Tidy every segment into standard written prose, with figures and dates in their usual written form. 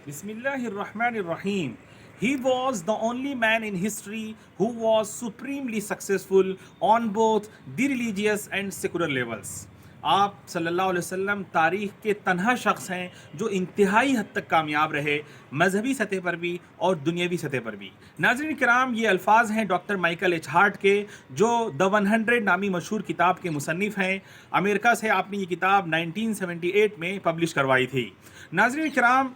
Bismillahirrahmanirrahim. He was the only man in history who was supremely successful on both the religious and secular levels. آپ صلی اللہ علیہ وسلم تاریخ کے تنہا شخص ہیں جو انتہائی حد تک کامیاب رہے، مذہبی سطح پر بھی اور دنیاوی سطح پر بھی۔ ناظرین کرام، یہ الفاظ ہیں ڈاکٹر مائیکل ایچ ہارٹ کے، جو دا 100 نامی مشہور کتاب کے مصنف ہیں۔ امریکہ سے آپ نے یہ کتاب 1978 میں پبلش کروائی تھی۔ ناظرین کرام،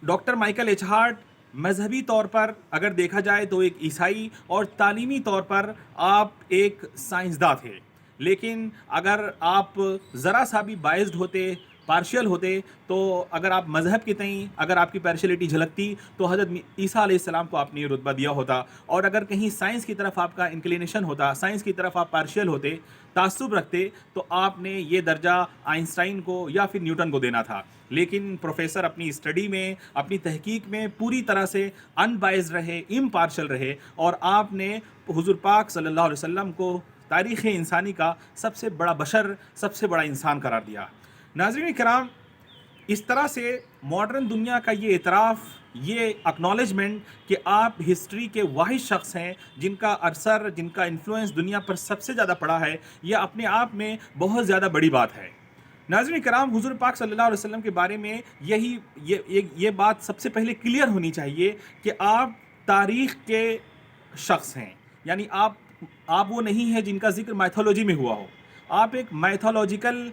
ڈاکٹر مائیکل ایچ ہارٹ مذہبی طور پر اگر دیکھا جائے تو ایک عیسائی، اور تعلیمی طور پر آپ ایک سائنسداں تھے، لیکن اگر آپ ذرا سا بھی بائزڈ ہوتے، پارشل ہوتے، تو اگر آپ مذہب کے تئیں اگر آپ کی پارشلٹی جھلکتی تو حضرت عیسیٰ علیہ السلام کو آپ نے یہ رتبہ دیا ہوتا، اور اگر کہیں سائنس کی طرف آپ کا انکلینیشن ہوتا، سائنس کی طرف آپ پارشل ہوتے، تعصب رکھتے، تو آپ نے یہ درجہ آئنسٹائن کو یا پھر نیوٹن کو دینا تھا۔ لیکن پروفیسر اپنی اسٹڈی میں، اپنی تحقیق میں پوری طرح سے ان بائزڈ رہے، امپارشل رہے، اور آپ نے حضور پاک صلی اللہ علیہ وسلم کو تاریخ انسانی کا سب سے بڑا بشر، سب سے بڑا انسان قرار دیا۔ ناظرین کرام، اس طرح سے ماڈرن دنیا کا یہ اعتراف، یہ اکنالجمنٹ کہ آپ ہسٹری کے واحد شخص ہیں جن کا اثر، جن کا انفلوئنس دنیا پر سب سے زیادہ پڑا ہے، یہ اپنے آپ میں بہت زیادہ بڑی بات ہے۔ ناظرین کرام، حضور پاک صلی اللہ علیہ وسلم کے بارے میں یہ بات سب سے پہلے کلیئر ہونی چاہیے کہ آپ تاریخ کے شخص ہیں، یعنی آپ وہ نہیں ہیں جن کا ذکر میتھولوجی میں ہوا ہو۔ آپ ایک میتھولوجیکل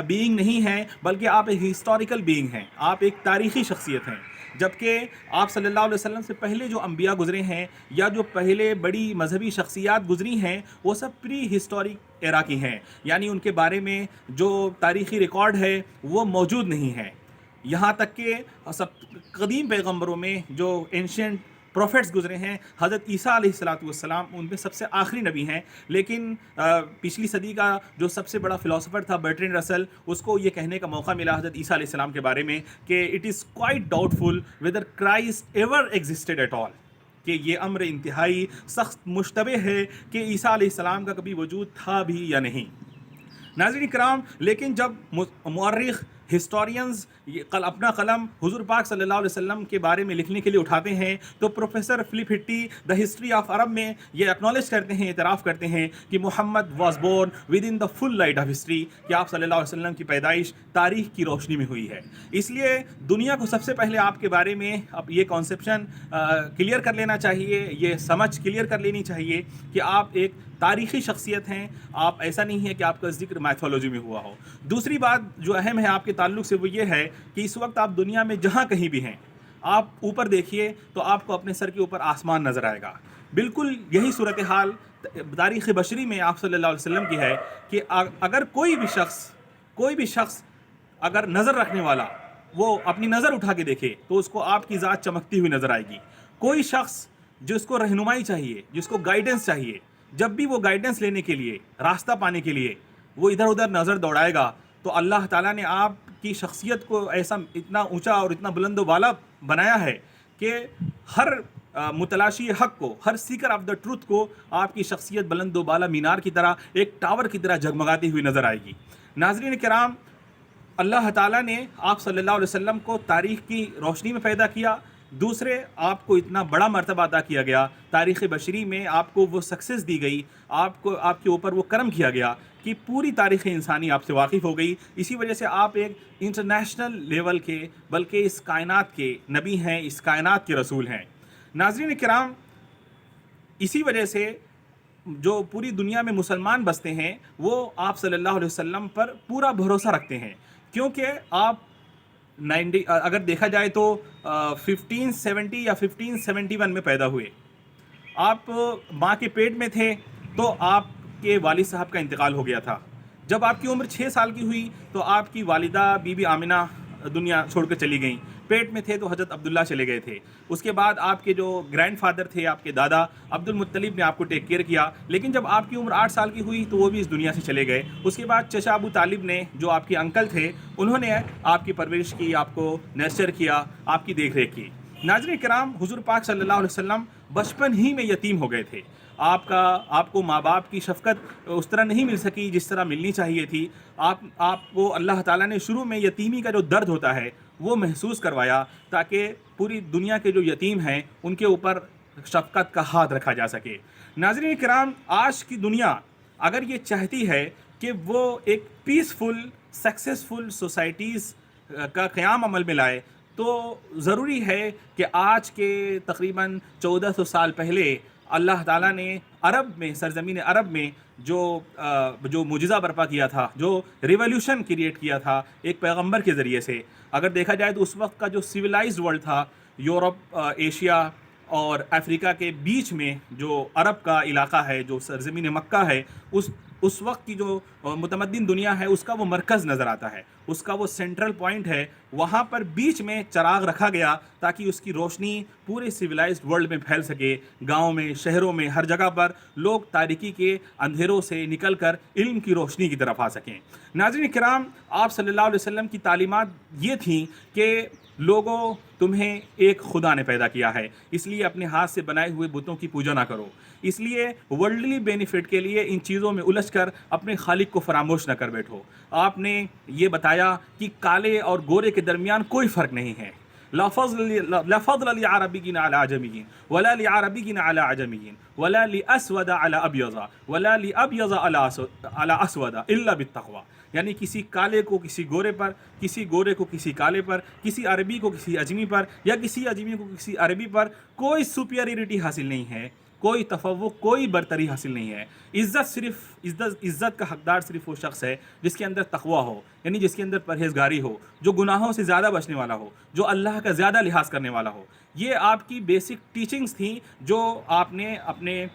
بینگ نہیں ہیں، بلکہ آپ ایک ہسٹوریکل بینگ ہیں، آپ ایک تاریخی شخصیت ہیں۔ جبکہ آپ صلی اللہ علیہ وسلم سے پہلے جو انبیاء گزرے ہیں، یا جو پہلے بڑی مذہبی شخصیات گزری ہیں، وہ سب پری ہسٹورک ایرا کی ہیں، یعنی ان کے بارے میں جو تاریخی ریکارڈ ہے وہ موجود نہیں ہے۔ یہاں تک کہ سب قدیم پیغمبروں میں جو اینشینٹ پروفیٹس گزرے ہیں، حضرت عیسیٰ علیہ السلام ان میں سب سے آخری نبی ہیں، لیکن پچھلی صدی کا جو سب سے بڑا فلاسفر تھا برٹرینڈ رسل، اس کو یہ کہنے کا موقع ملا حضرت عیسیٰ علیہ السلام کے بارے میں کہ it is quite doubtful whether Christ ever existed at all, کہ یہ امر انتہائی سخت مشتبہ ہے کہ عیسیٰ علیہ السلام کا کبھی وجود تھا بھی یا نہیں۔ ناظرین کرام، لیکن جب مورخ، ہسٹورینز اپنا قلم حضور پاک صلی اللہ علیہ وسلم کے بارے میں لکھنے کے لیے اٹھاتے ہیں، تو professor flip Hatti the history of Arab میں یہ اکنالج کرتے ہیں، اعتراف کرتے ہیں کہ Muhammad was born within the full light of history, کہ آپ صلی اللہ علیہ وسلم کی پیدائش تاریخ کی روشنی میں ہوئی ہے۔ اس لیے دنیا کو سب سے پہلے آپ کے بارے میں اب یہ کانسیپشن کلیئر کر لینا چاہیے، یہ سمجھ کلیئر کر لینی چاہیے کہ آپ ایک تاریخی شخصیت ہیں، آپ ایسا نہیں ہے کہ آپ کا ذکر میتھولوجی میں ہوا ہو۔ دوسری بات جو اہم ہے آپ کے تعلق سے وہ یہ ہے کہ اس وقت آپ دنیا میں جہاں کہیں بھی ہیں، آپ اوپر دیکھیے تو آپ کو اپنے سر کے اوپر آسمان نظر آئے گا۔ بالکل یہی صورتحال تاریخ بشری میں آپ صلی اللہ علیہ وسلم کی ہے کہ اگر کوئی بھی شخص اگر نظر رکھنے والا وہ اپنی نظر اٹھا کے دیکھے تو اس کو آپ کی ذات چمکتی ہوئی نظر آئے گی۔ کوئی شخص جس کو رہنمائی چاہیے، جس کو گائیڈنس چاہیے، جب بھی وہ گائیڈنس لینے کے لیے، راستہ پانے کے لیے وہ ادھر ادھر نظر دوڑائے گا، تو اللہ تعالیٰ نے آپ کی شخصیت کو ایسا اتنا اونچا اور اتنا بلند و بالا بنایا ہے کہ ہر متلاشی حق کو، ہر سیکر آف دا ٹروتھ کو آپ کی شخصیت بلند و بالا مینار کی طرح، ایک ٹاور کی طرح جگمگاتی ہوئی نظر آئے گی۔ ناظرین کرام، اللہ تعالیٰ نے آپ صلی اللہ علیہ وسلم کو تاریخ کی روشنی میں پیدا کیا، دوسرے آپ کو اتنا بڑا مرتبہ عطا کیا گیا، تاریخ بشری میں آپ کو وہ سکسیس دی گئی، آپ کے اوپر وہ کرم کیا گیا کہ پوری تاریخ انسانی آپ سے واقف ہو گئی۔ اسی وجہ سے آپ ایک انٹرنیشنل لیول کے، بلکہ اس کائنات کے نبی ہیں، اس کائنات کے رسول ہیں۔ ناظرین کرام، اسی وجہ سے جو پوری دنیا میں مسلمان بستے ہیں وہ آپ صلی اللہ علیہ وسلم پر پورا بھروسہ رکھتے ہیں، کیونکہ آپ اگر دیکھا جائے تو 1570 یا 1571 میں پیدا ہوئے۔ آپ ماں کے پیٹ میں تھے تو آپ کے والد صاحب کا انتقال ہو گیا تھا۔ جب آپ کی عمر 6 سال کی ہوئی تو آپ کی والدہ بی بی آمنہ دنیا چھوڑ کر چلی گئیں۔ پیٹ میں تھے تو حضرت عبداللہ چلے گئے تھے۔ اس کے بعد آپ کے جو گرینڈ فادر تھے، آپ کے دادا عبد المطلب نے آپ کو ٹیک کیئر کیا، لیکن جب آپ کی عمر 8 سال کی ہوئی تو وہ بھی اس دنیا سے چلے گئے۔ اس کے بعد چچا ابو طالب نے، جو آپ کے انکل تھے، انہوں نے آپ کی پرورش کی، آپ کو نرچر کیا، آپ کی دیکھ ریکھ کی۔ ناظرین کرام، حضور پاک صلی اللہ علیہ وسلم بچپن ہی میں یتیم ہو گئے تھے۔ آپ کو ماں باپ کی شفقت اس طرح نہیں مل سکی جس طرح ملنی چاہیے تھی۔ آپ کو اللہ تعالیٰ نے شروع میں یتیمی کا جو درد ہوتا ہے وہ محسوس کروایا تاکہ پوری دنیا کے جو یتیم ہیں ان کے اوپر شفقت کا ہاتھ رکھا جا سکے۔ ناظرین کرام، آج کی دنیا اگر یہ چاہتی ہے کہ وہ ایک پیسفل سکسیسفل سوسائٹیز کا قیام عمل میں لائے، تو ضروری ہے کہ آج کے تقریباً 1400 سال پہلے اللہ تعالیٰ نے عرب میں، سرزمین عرب میں جو معجزہ برپا کیا تھا، جو ریولیوشن کریٹ کیا تھا ایک پیغمبر کے ذریعے سے، اگر دیکھا جائے تو اس وقت کا جو سویلائزڈ ورلڈ تھا، یورپ، ایشیا اور افریقہ کے بیچ میں جو عرب کا علاقہ ہے، جو سرزمین مکہ ہے، اس وقت کی جو متمدن دنیا ہے اس کا وہ مرکز نظر آتا ہے، اس کا وہ سینٹرل پوائنٹ ہے۔ وہاں پر بیچ میں چراغ رکھا گیا تاکہ اس کی روشنی پورے سویلائزڈ ورلڈ میں پھیل سکے، گاؤں میں، شہروں میں، ہر جگہ پر لوگ تاریکی کے اندھیروں سے نکل کر علم کی روشنی کی طرف آ سکیں۔ ناظرین کرام، آپ صلی اللہ علیہ وسلم کی تعلیمات یہ تھیں کہ لوگوں، تمہیں ایک خدا نے پیدا کیا ہے، اس لیے اپنے ہاتھ سے بنائے ہوئے بتوں کی پوجا نہ کرو، اس لیے ورلڈلی بینیفٹ کے لیے ان چیزوں میں الجھ کر اپنے خالق کو فراموش نہ کر بیٹھو۔ آپ نے یہ بتایا کہ کالے اور گورے کے درمیان کوئی فرق نہیں ہے، لا فضل لعربی علی عجمی ولا لعربی علی عجمی ولا لاسود علی ابیض ولا لابیض علی اسود الا بالتقوی، یعنی کسی کالے کو کسی گورے پر، کسی گورے کو کسی کالے پر، کسی عربی کو کسی اجمی پر، یا کسی اجمی کو کسی عربی پر کوئی سپیریٹی حاصل نہیں ہے، کوئی تفوق، کوئی برتری حاصل نہیں ہے۔ عزت کا حقدار صرف وہ شخص ہے جس کے اندر تقویٰ ہو، یعنی جس کے اندر پرہیزگاری ہو، جو گناہوں سے زیادہ بچنے والا ہو، جو اللہ کا زیادہ لحاظ کرنے والا ہو۔ یہ آپ کی بیسک ٹیچنگز تھیں جو آپ نے اپنے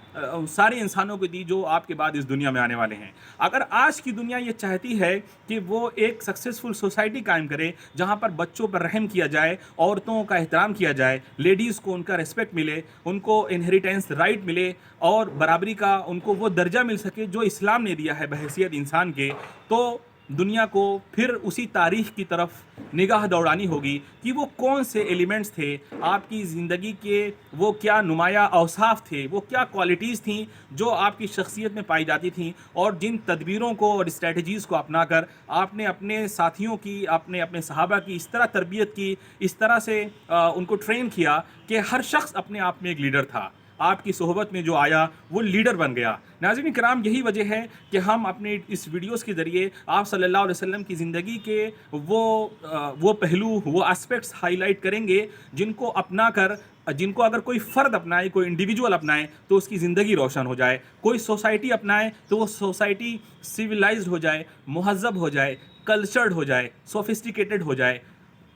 سارے انسانوں کو دی جو آپ کے بعد اس دنیا میں آنے والے ہیں۔ اگر آج کی دنیا یہ چاہتی ہے کہ وہ ایک سکسیسفل سوسائٹی قائم کرے جہاں پر بچوں پر رحم کیا جائے، عورتوں کا احترام کیا جائے، لیڈیز کو ان کا ریسپیکٹ ملے، ان کو انہیریٹنس رائٹ ملے اور برابری کا ان کو وہ درجہ مل سکے جو اسلام نے دیا ہے بحیثیت انسان کے، تو دنیا کو پھر اسی تاریخ کی طرف نگاہ دوڑانی ہوگی کہ وہ کون سے ایلیمنٹس تھے آپ کی زندگی کے، وہ کیا نمایاں اوصاف تھے، وہ کیا کوالٹیز تھیں جو آپ کی شخصیت میں پائی جاتی تھیں، اور جن تدبیروں کو اور اسٹریٹجیز کو اپنا کر آپ نے اپنے ساتھیوں کی، آپ نے اپنے صحابہ کی اس طرح تربیت کی، اس طرح سے ان کو ٹرین کیا کہ ہر شخص اپنے آپ میں ایک لیڈر تھا۔ آپ کی صحبت میں جو آیا وہ لیڈر بن گیا۔ ناظرین کرام، یہی وجہ ہے کہ ہم اپنے اس ویڈیوز کے ذریعے آپ صلی اللہ علیہ وسلم کی زندگی کے وہ پہلو، وہ اسپیکٹس ہائی لائٹ کریں گے جن کو اپنا کر، جن کو اگر کوئی فرد اپنائے، کوئی انڈیویجول اپنائے تو اس کی زندگی روشن ہو جائے، کوئی سوسائٹی اپنائے تو وہ سوسائٹی سویلائزڈ ہو جائے، مہذب ہو جائے، کلچرڈ ہو جائے، سوفسٹیکیٹڈ ہو جائے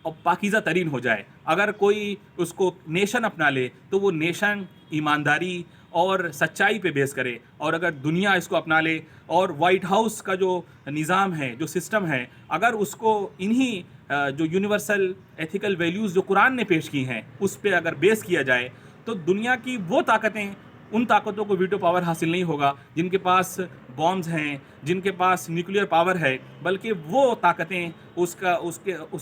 اور پاکیزہ ترین ہو جائے۔ اگر کوئی اس کو نیشن اپنا لے تو وہ نیشن ایمانداری اور سچائی پہ بیس کرے، اور اگر دنیا اس کو اپنا لے اور وائٹ ہاؤس کا جو نظام ہے، جو سسٹم ہے، اگر اس کو انہی جو یونیورسل ایتھیکل ویلیوز جو قرآن نے پیش کی ہیں اس پہ اگر بیس کیا جائے تو دنیا کی وہ طاقتیں، ان طاقتوں کو ویٹو پاور حاصل نہیں ہوگا جن کے پاس بامز ہیں، جن کے پاس نیوکلیئر پاور ہے، بلکہ وہ طاقتیں اس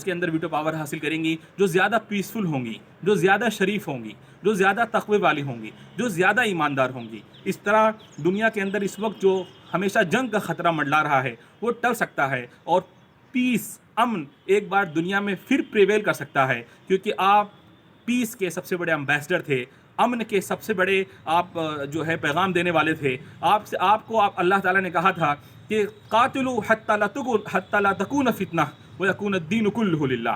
کے اندر ویٹو پاور حاصل کریں گی جو زیادہ پیسفل ہوں گی، جو زیادہ شریف ہوں گی، جو زیادہ تقوی والی ہوں گی، جو زیادہ ایماندار ہوں گی۔ اس طرح دنیا کے اندر اس وقت جو ہمیشہ جنگ کا خطرہ منڈلا رہا ہے وہ ٹل سکتا ہے، اور پیس، امن ایک بار دنیا میں پھر پریویل کر سکتا ہے، کیونکہ آپ پیس کے سب سے بڑے امبیسڈر تھے، امن کے سب سے بڑے آپ جو ہے پیغام دینے والے تھے۔ آپ کو اللہ تعالیٰ نے کہا تھا کہ قاتلوا حتی لا تکون فتنہ ویکون الدین کلہ للہ،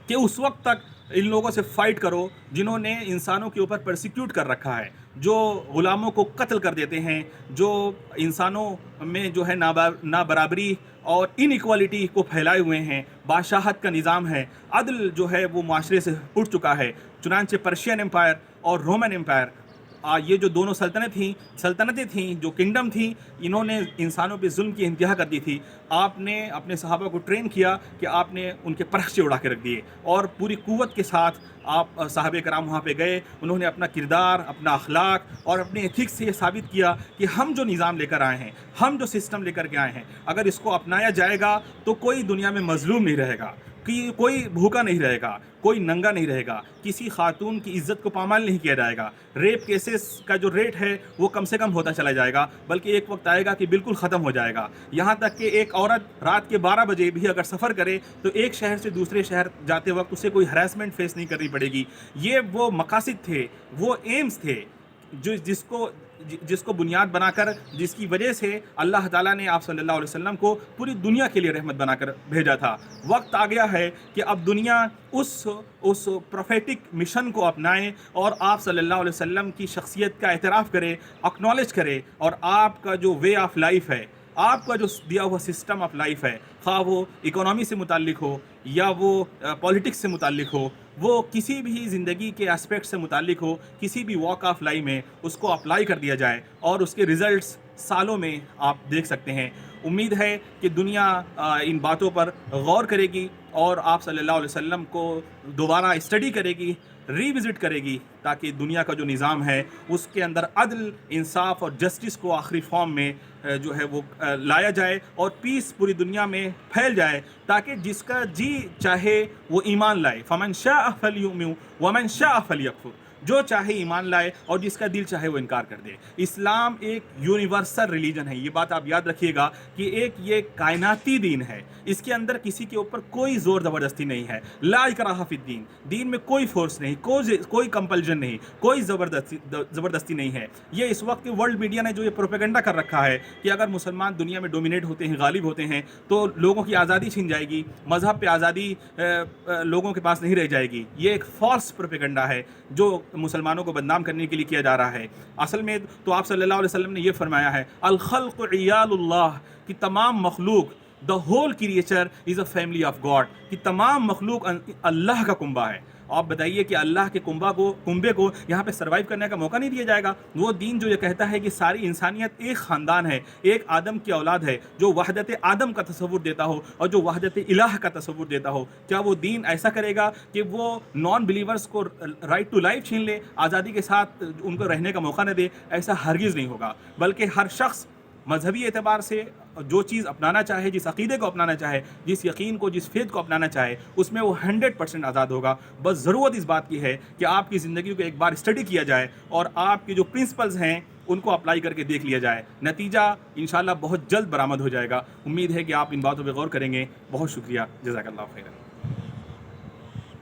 کہ اس وقت تک ان لوگوں سے فائٹ کرو جنہوں نے انسانوں کے اوپر پرسیکیوٹ کر رکھا ہے، جو غلاموں کو قتل کر دیتے ہیں، جو انسانوں میں جو ہے نابرابری اور ان ایکوالٹی کو پھیلائے ہوئے ہیں، بادشاہت کا نظام ہے، عدل جو ہے وہ معاشرے سے اٹھ چکا ہے۔ چنانچہ پرشین امپائر اور رومن امپائر، یہ جو دونوں سلطنتیں تھیں، جو کنگڈم تھیں، انہوں نے انسانوں پہ ظلم کی انتہا کر دی تھی۔ آپ نے اپنے صحابہ کو ٹرین کیا کہ آپ نے ان کے پرخچے اڑا کے رکھ دیے، اور پوری قوت کے ساتھ آپ صحابہ کرام وہاں پہ گئے، انہوں نے اپنا کردار، اپنا اخلاق اور اپنے ایتھکس سے یہ ثابت کیا کہ ہم جو نظام لے کر آئے ہیں، ہم جو سسٹم لے کر کے آئے ہیں، اگر اس کو اپنایا جائے گا تو کوئی دنیا میں مظلوم نہیں رہے گا، کوئی بھوکا نہیں رہے گا، کوئی ننگا نہیں رہے گا، کسی خاتون کی عزت کو پامال نہیں کیا جائے گا، ریپ کیسز کا جو ریٹ ہے وہ کم سے کم ہوتا چلا جائے گا، بلکہ ایک وقت آئے گا کہ بالکل ختم ہو جائے گا. یہاں تک کہ ایک عورت رات کے 12 بجے بھی اگر سفر کرے تو ایک شہر سے دوسرے شہر جاتے وقت اسے کوئی ہراسمنٹ فیس نہیں کرنی پڑے گی. یہ وہ مقاصد تھے، وہ ایمز تھے جس کو بنیاد بنا کر، جس کی وجہ سے اللہ تعالیٰ نے آپ صلی اللہ علیہ وسلم کو پوری دنیا کے لیے رحمت بنا کر بھیجا تھا. وقت آ گیا ہے کہ اب دنیا اس پروفیٹک مشن کو اپنائے اور آپ صلی اللہ علیہ وسلم کی شخصیت کا اعتراف کرے، اکنالج کرے، اور آپ کا جو وے آف لائف ہے، آپ کا جو دیا ہوا سسٹم آف لائف ہے، خواہ وہ اکانومی سے متعلق ہو یا وہ پولیٹکس سے متعلق ہو، وہ کسی بھی زندگی کے اسپیکٹ سے متعلق ہو، کسی بھی واک آف لائف میں اس کو اپلائی کر دیا جائے اور اس کے ریزلٹس سالوں میں آپ دیکھ سکتے ہیں. امید ہے کہ دنیا ان باتوں پر غور کرے گی اور آپ صلی اللہ علیہ وسلم کو دوبارہ اسٹڈی کرے گی، ری وزٹ کرے گی، تاکہ دنیا کا جو نظام ہے اس کے اندر عدل، انصاف اور جسٹس کو آخری فارم میں جو ہے وہ لایا جائے اور پیس پوری دنیا میں پھیل جائے، تاکہ جس کا جی چاہے وہ ایمان لائے. فمن شاء فلیؤمن ومن شاء فلیکفر، جو چاہے ایمان لائے اور جس کا دل چاہے وہ انکار کر دے. اسلام ایک یونیورسل ریلیجن ہے، یہ بات آپ یاد رکھیے گا کہ یہ کائناتی دین ہے. اس کے اندر کسی کے اوپر کوئی زور زبردستی نہیں ہے. لا اکراہ فی الدین، دین میں کوئی فورس نہیں، کوئی کمپلژن نہیں، کوئی زبردستی نہیں ہے. یہ اس وقت ورلڈ میڈیا نے جو یہ پروپیگنڈا کر رکھا ہے کہ اگر مسلمان دنیا میں ڈومینیٹ ہوتے ہیں، غالب ہوتے ہیں، تو لوگوں کی آزادی چھین جائے گی، مذہب پہ آزادی لوگوں کے پاس نہیں رہ جائے گی. یہ ایک فالس پروپیگنڈا ہے جو مسلمانوں کو بدنام کرنے کے لیے کیا جا رہا ہے. اصل میں تو آپ صلی اللہ علیہ وسلم نے یہ فرمایا ہے، الخلق عیال اللہ، کہ تمام مخلوق، the whole creature is a family of God، کہ تمام مخلوق اللہ کا کنبہ ہے. آپ بتائیے کہ اللہ کے کنبے کو یہاں پہ سروائیو کرنے کا موقع نہیں دیا جائے گا. وہ دین جو یہ کہتا ہے کہ ساری انسانیت ایک خاندان ہے، ایک آدم کی اولاد ہے، جو وحدت آدم کا تصور دیتا ہو اور جو وحدت الہ کا تصور دیتا ہو، کیا وہ دین ایسا کرے گا کہ وہ نان بلیورز کو رائٹ ٹو لائف چھین لے، آزادی کے ساتھ ان کو رہنے کا موقع نہ دے؟ ایسا ہرگز نہیں ہوگا. بلکہ ہر شخص مذہبی اعتبار سے جو چیز اپنانا چاہے، جس عقیدے کو اپنانا چاہے، جس یقین کو، جس فیتھ کو اپنانا چاہے، اس میں وہ 100% آزاد ہوگا. بس ضرورت اس بات کی ہے کہ آپ کی زندگی کو ایک بار اسٹڈی کیا جائے اور آپ کے جو پرنسپلز ہیں ان کو اپلائی کر کے دیکھ لیا جائے. نتیجہ انشاءاللہ بہت جلد برآمد ہو جائے گا. امید ہے کہ آپ ان باتوں پہ غور کریں گے. بہت شکریہ، جزاک اللہ خیرا.